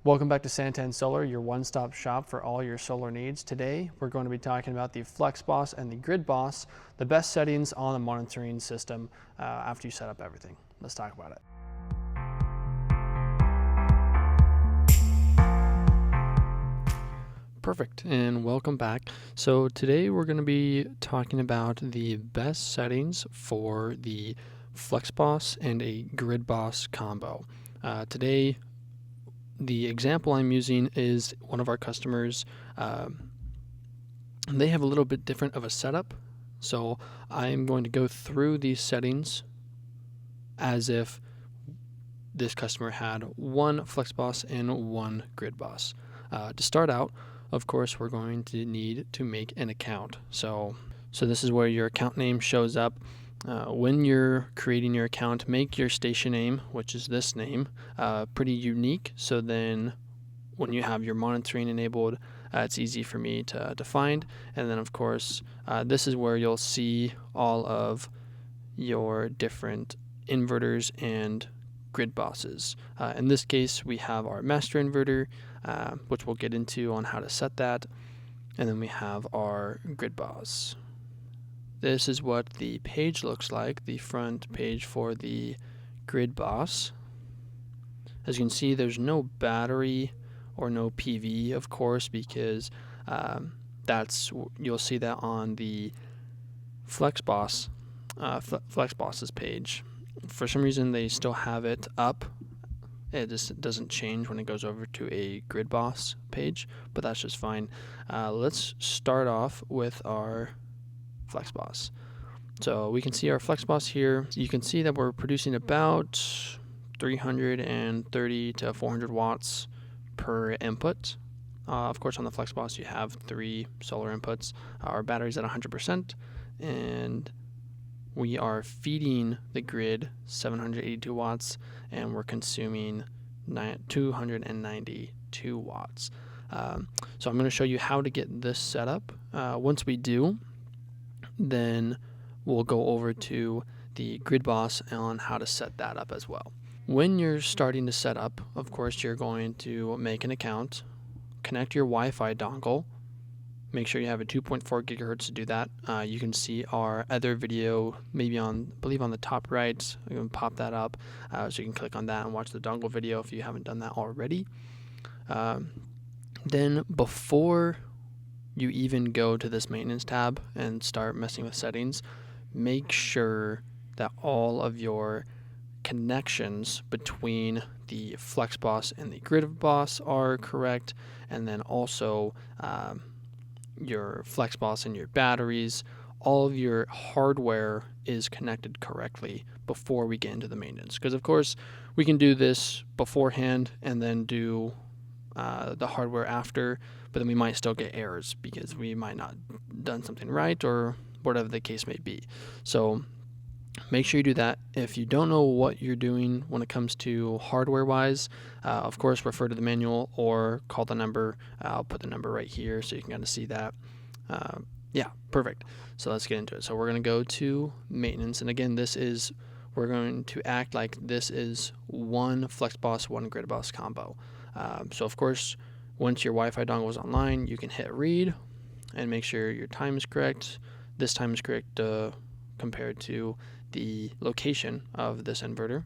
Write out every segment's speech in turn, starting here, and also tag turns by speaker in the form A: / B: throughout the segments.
A: Welcome back to Santan Solar, your one-stop shop for all your solar needs. Today, we're going to be talking about the FlexBoss and the GridBoss, the best settings on the monitoring system after you set up everything. Let's talk about it. Perfect, and welcome back. So today we're going to be talking about the best settings for the FlexBoss and a GridBoss combo. Today, the example I'm using is one of our customers. They have a little bit different of a setup, so I'm going to go through these settings as if this customer had one FlexBoss and one GridBoss. To start out, of course, we're going to need to make an account. So this is where your account name shows up. When you're creating your account, make your station name, which is this name, pretty unique. So then when you have your monitoring enabled, it's easy for me to find. And then, of course, this is where you'll see all of your different inverters and grid bosses. In this case, we have our master inverter, which we'll get into on how to set that. And then we have our grid boss. This is what the page looks like, the front page for the GridBoss. As you can see, there's no battery or no PV, of course, because you'll see that on the FlexBoss, FlexBoss's page. For some reason, they still have it up. It just doesn't change when it goes over to a GridBoss page, but that's just fine. Let's start off with our FlexBoss. So we can see our FlexBoss here. You can see that we're producing about 330 to 400 watts per input. Of course, on the FlexBoss, you have 3 solar inputs. Our battery's at 100%, and we are feeding the grid 782 watts, and we're consuming 292 watts. So I'm going to show you how to get this set up. Once we do, then we'll go over to the GridBoss on how to set that up as well. When you're starting to set up, of course, you're going to make an account, connect your Wi-Fi dongle, make sure you have a 2.4 gigahertz to do that. You can see our other video, maybe I believe on the top right. I'm going to pop that up so you can click on that and watch the dongle video if you haven't done that already. Then before you even go to this maintenance tab and start messing with settings, make sure that all of your connections between the FlexBoss and the GridBoss are correct, and then also your FlexBoss and your batteries, all of your hardware is connected correctly before we get into the maintenance. Because of course we can do this beforehand and then do the hardware after, but then we might still get errors because we might not done something right or whatever the case may be. So make sure you do that. If you don't know what you're doing when it comes to hardware wise, of course refer to the manual or call the number. I'll put the number right here so you can kind of see that. Yeah, perfect. So let's get into it. So we're going to go to maintenance, and again, we're going to act like this is one FlexBoss, one GridBoss combo. So of course, once your Wi-Fi dongle is online, you can hit read and make sure your time is correct. This time is correct compared to the location of this inverter.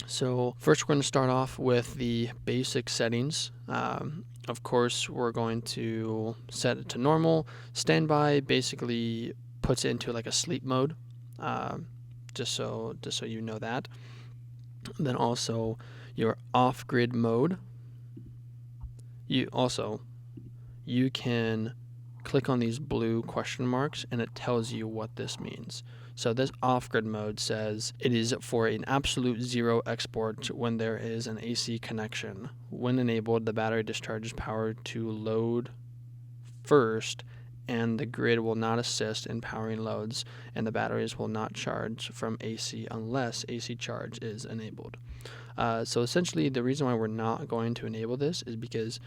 A: So first we're going to start off with the basic settings. Of course, we're going to set it to normal. Standby basically puts it into like a sleep mode, just so you know that. Then also your off-grid mode. You can click on these blue question marks and it tells you what this means. So this off-grid mode says it is for an absolute zero export when there is an AC connection. When enabled, the battery discharges power to load first, and the grid will not assist in powering loads, and the batteries will not charge from AC unless AC charge is enabled. So essentially, the reason why we're not going to enable this is because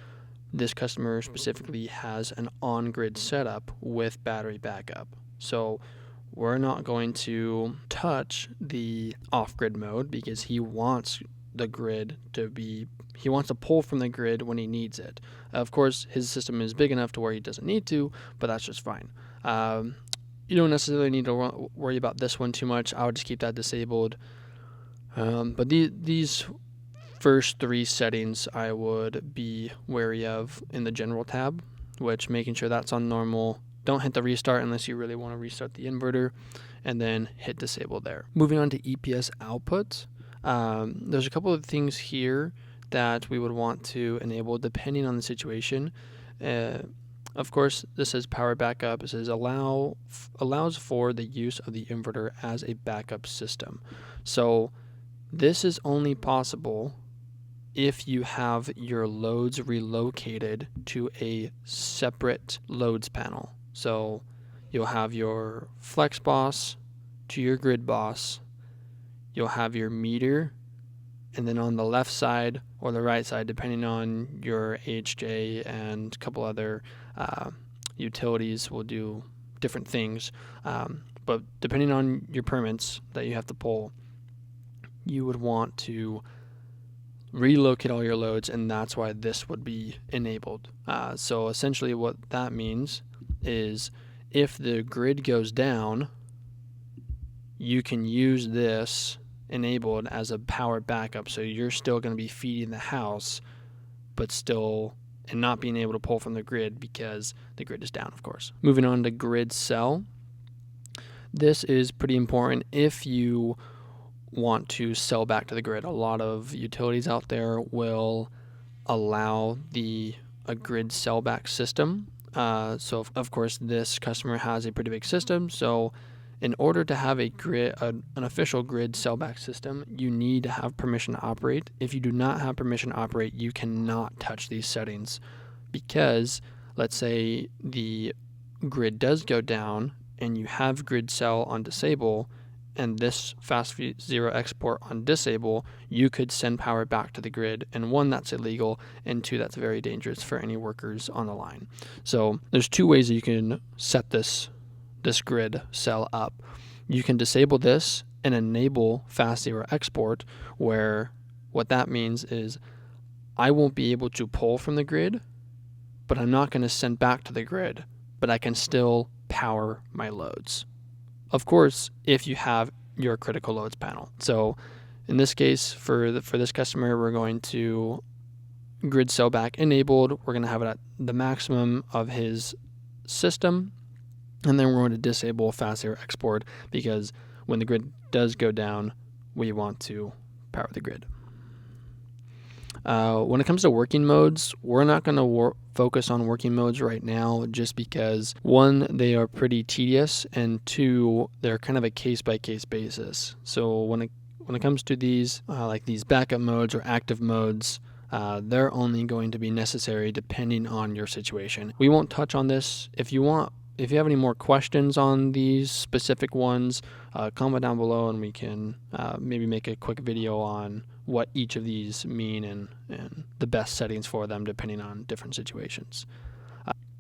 A: this customer specifically has an on-grid setup with battery backup. So we're not going to touch the off-grid mode because he wants the grid to be, he wants to pull from the grid when he needs it. Of course, his system is big enough to where he doesn't need to, but that's just fine. You don't necessarily need to worry about this one too much. I would just keep that disabled. But these first 3 settings I would be wary of in the general tab, which making sure that's on normal. Don't hit the restart unless you really want to restart the inverter, and then hit disable there. Moving on to EPS output. There's a couple of things here that we would want to enable depending on the situation. Of course, this says power backup. It says allows for the use of the inverter as a backup system. So this is only possible if you have your loads relocated to a separate loads panel. So you'll have your FlexBoss to your GridBoss. You'll have your meter, and then on the left side or the right side, depending on your HJ and a couple other utilities will do different things. But depending on your permits that you have to pull, you would want to relocate all your loads, and that's why this would be enabled. So essentially what that means is if the grid goes down, you can use this enabled as a power backup, so you're still going to be feeding the house, but still and not being able to pull from the grid because the grid is down, of course. Moving on to grid cell. This is pretty important if you want to sell back to the grid. A lot of utilities out there will allow a grid sellback system. So of course this customer has a pretty big system, so in order to have an official grid sellback system, you need to have permission to operate. If you do not have permission to operate, you cannot touch these settings, because let's say the grid does go down and you have grid cell on disable and this fast zero export on disable, you could send power back to the grid, and 1, that's illegal, and 2, that's very dangerous for any workers on the line. So there's 2 ways that you can set this grid cell up. You can disable this and enable fast zero export, where what that means is I won't be able to pull from the grid, but I'm not going to send back to the grid, but I can still power my loads. Of course, if you have your critical loads panel. So in this case, for this customer, we're going to grid sellback enabled. We're going to have it at the maximum of his system, and then we're going to disable fast zero export, because when the grid does go down, we want to power the grid. When it comes to working modes, we're not going to focus on working modes right now, just because 1, they are pretty tedious, and 2, they're kind of a case-by-case basis. So when it comes to these, like these backup modes or active modes, they're only going to be necessary depending on your situation. We won't touch on this. If you have any more questions on these specific ones, comment down below, and we can maybe make a quick video on what each of these mean and the best settings for them depending on different situations.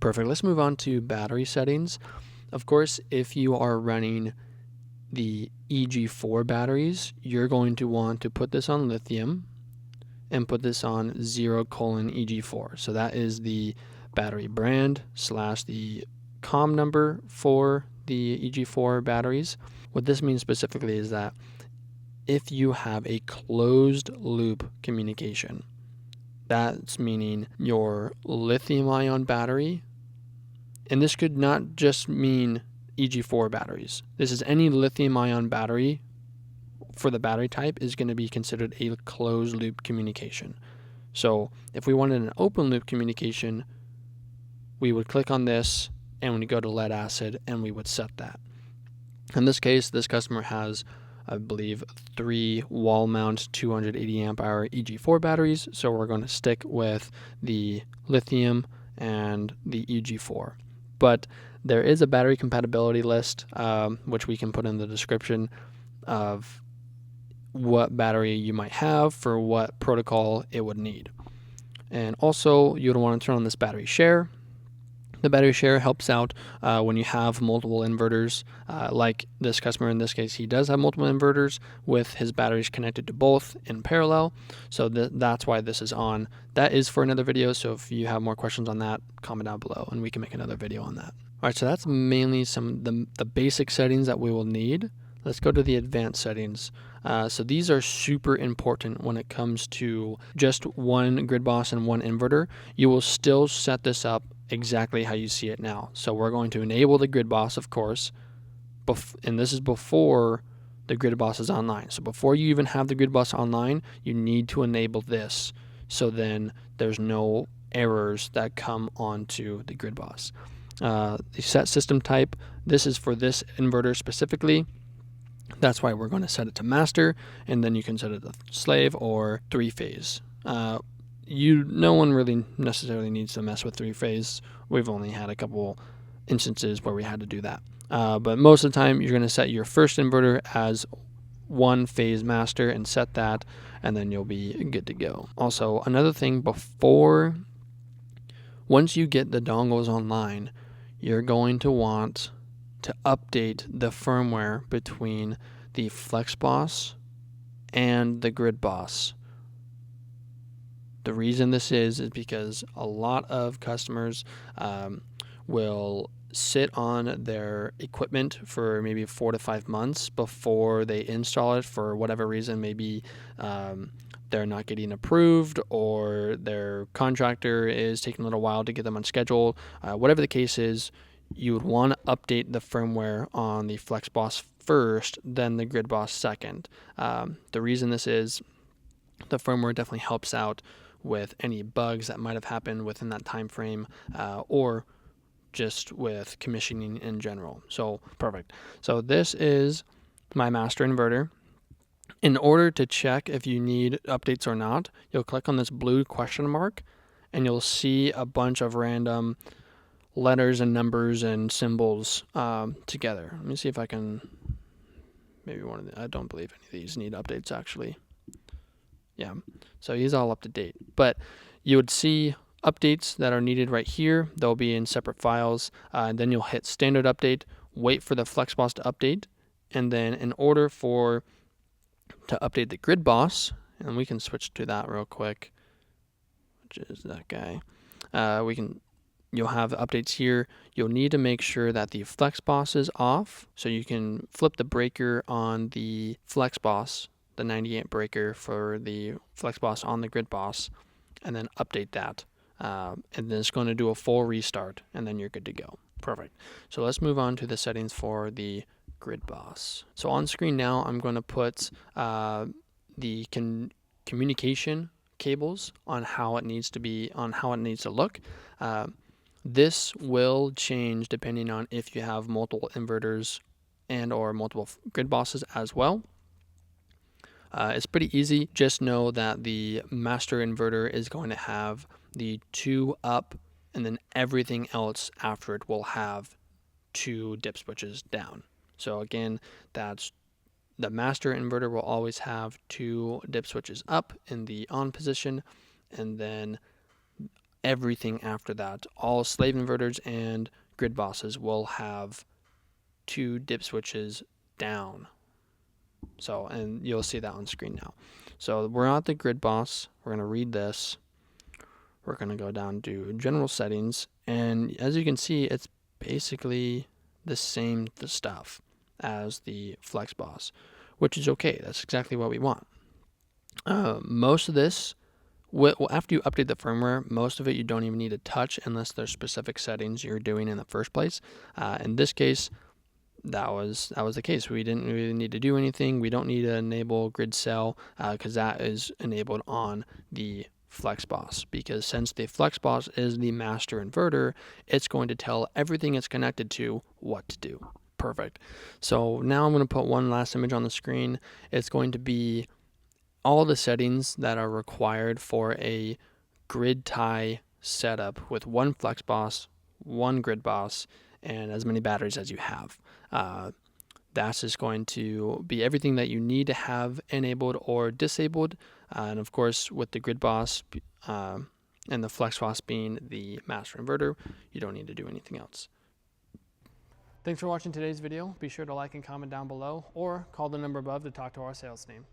A: Perfect. Let's move on to battery settings. Of course, if you are running the EG4 batteries, you're going to want to put this on lithium and put this on 0:EG4. So that is the battery brand / the COM number for the EG4 batteries. What this means specifically is that if you have a closed loop communication, that's meaning your lithium ion battery, and this could not just mean EG4 batteries. This is any lithium ion battery for the battery type is going to be considered a closed loop communication. So if we wanted an open loop communication, we would click on this and we go to lead acid and we would set that. In this case, this customer has, I believe, 3 wall mount 280 amp hour EG4 batteries. So we're going to stick with the lithium and the EG4. But there is a battery compatibility list, which we can put in the description, of what battery you might have for what protocol it would need. And also, you would want to turn on this battery share. The battery share helps out when you have multiple inverters. Like this customer in this case, he does have multiple inverters with his batteries connected to both in parallel. So that's why this is on. That is for another video. So if you have more questions on that, comment down below and we can make another video on that. All right, so that's mainly some of the basic settings that we will need. Let's go to the advanced settings. So these are super important when it comes to just one GridBoss and one inverter. You will still set this up exactly how you see it now. So we're going to enable the GridBoss, of course, and this is before the GridBoss is online. So before you even have the GridBoss online, you need to enable this. So then there's no errors that come onto the GridBoss. The set system type, this is for this inverter specifically. That's why we're going to set it to master, and then you can set it to slave or three-phase. No one really necessarily needs to mess with three-phase. We've only had a couple instances where we had to do that. But most of the time, you're going to set your first inverter as one-phase master and set that, and then you'll be good to go. Also, another thing once you get the dongles online, you're going to want to update the firmware between the FlexBoss and the GridBoss. The reason this is because a lot of customers will sit on their equipment for maybe 4 to 5 months before they install it for whatever reason. Maybe they're not getting approved, or their contractor is taking a little while to get them on schedule. Whatever the case is, you would want to update the firmware on the FlexBoss first, then the GridBoss second. The reason this is, the firmware definitely helps out with any bugs that might have happened within that time frame, or just with commissioning in general. So perfect. So this is my master inverter. In order to check if you need updates or not, you'll click on this blue question mark and you'll see a bunch of random letters and numbers and symbols together. Let me see if I can, maybe one of the, I don't believe any of these need updates actually. Yeah, so he's all up to date. But you would see updates that are needed right here. They'll be in separate files. And then you'll hit standard update, wait for the FlexBoss to update. And then in order to update the GridBoss, and we can switch to that real quick, which is that guy. You'll have updates here. You'll need to make sure that the FlexBoss is off. So you can flip the breaker on the FlexBoss, the 98 breaker for the FlexBoss on the GridBoss, and then update that. And then it's going to do a full restart, and then you're good to go. Perfect. So let's move on to the settings for the GridBoss. So on screen now, I'm going to put the communication cables on how it needs to look. This will change depending on if you have multiple inverters and or multiple GridBosses as well. It's pretty easy. Just know that the master inverter is going to have the 2 up, and then everything else after it will have 2 dip switches down. So again, that's the master inverter will always have 2 dip switches up in the on position, and then everything after that, all slave inverters and GridBosses will have 2 dip switches down. So, and you'll see that on screen now. So we're at the GridBoss. We're going to read this. We're going to go down to general settings, and as you can see, it's basically the same stuff as the FlexBoss, which is okay. That's exactly what we want. Most of this, after you update the firmware, most of it you don't even need to touch unless there's specific settings you're doing in the first place. In this case, that was the case. We didn't really need to do anything. We don't need to enable grid cell because that is enabled on the FlexBoss, because since the FlexBoss is the master inverter, it's going to tell everything it's connected to what to do. Perfect. So now I'm going to put one last image on the screen. It's going to be all the settings that are required for a grid tie setup with one FlexBoss, one GridBoss, and as many batteries as you have. That's just going to be everything that you need to have enabled or disabled. And of course, with the GridBoss, and the FlexBoss being the master inverter, you don't need to do anything else. Thanks for watching today's video. Be sure to like and comment down below or call the number above to talk to our sales team.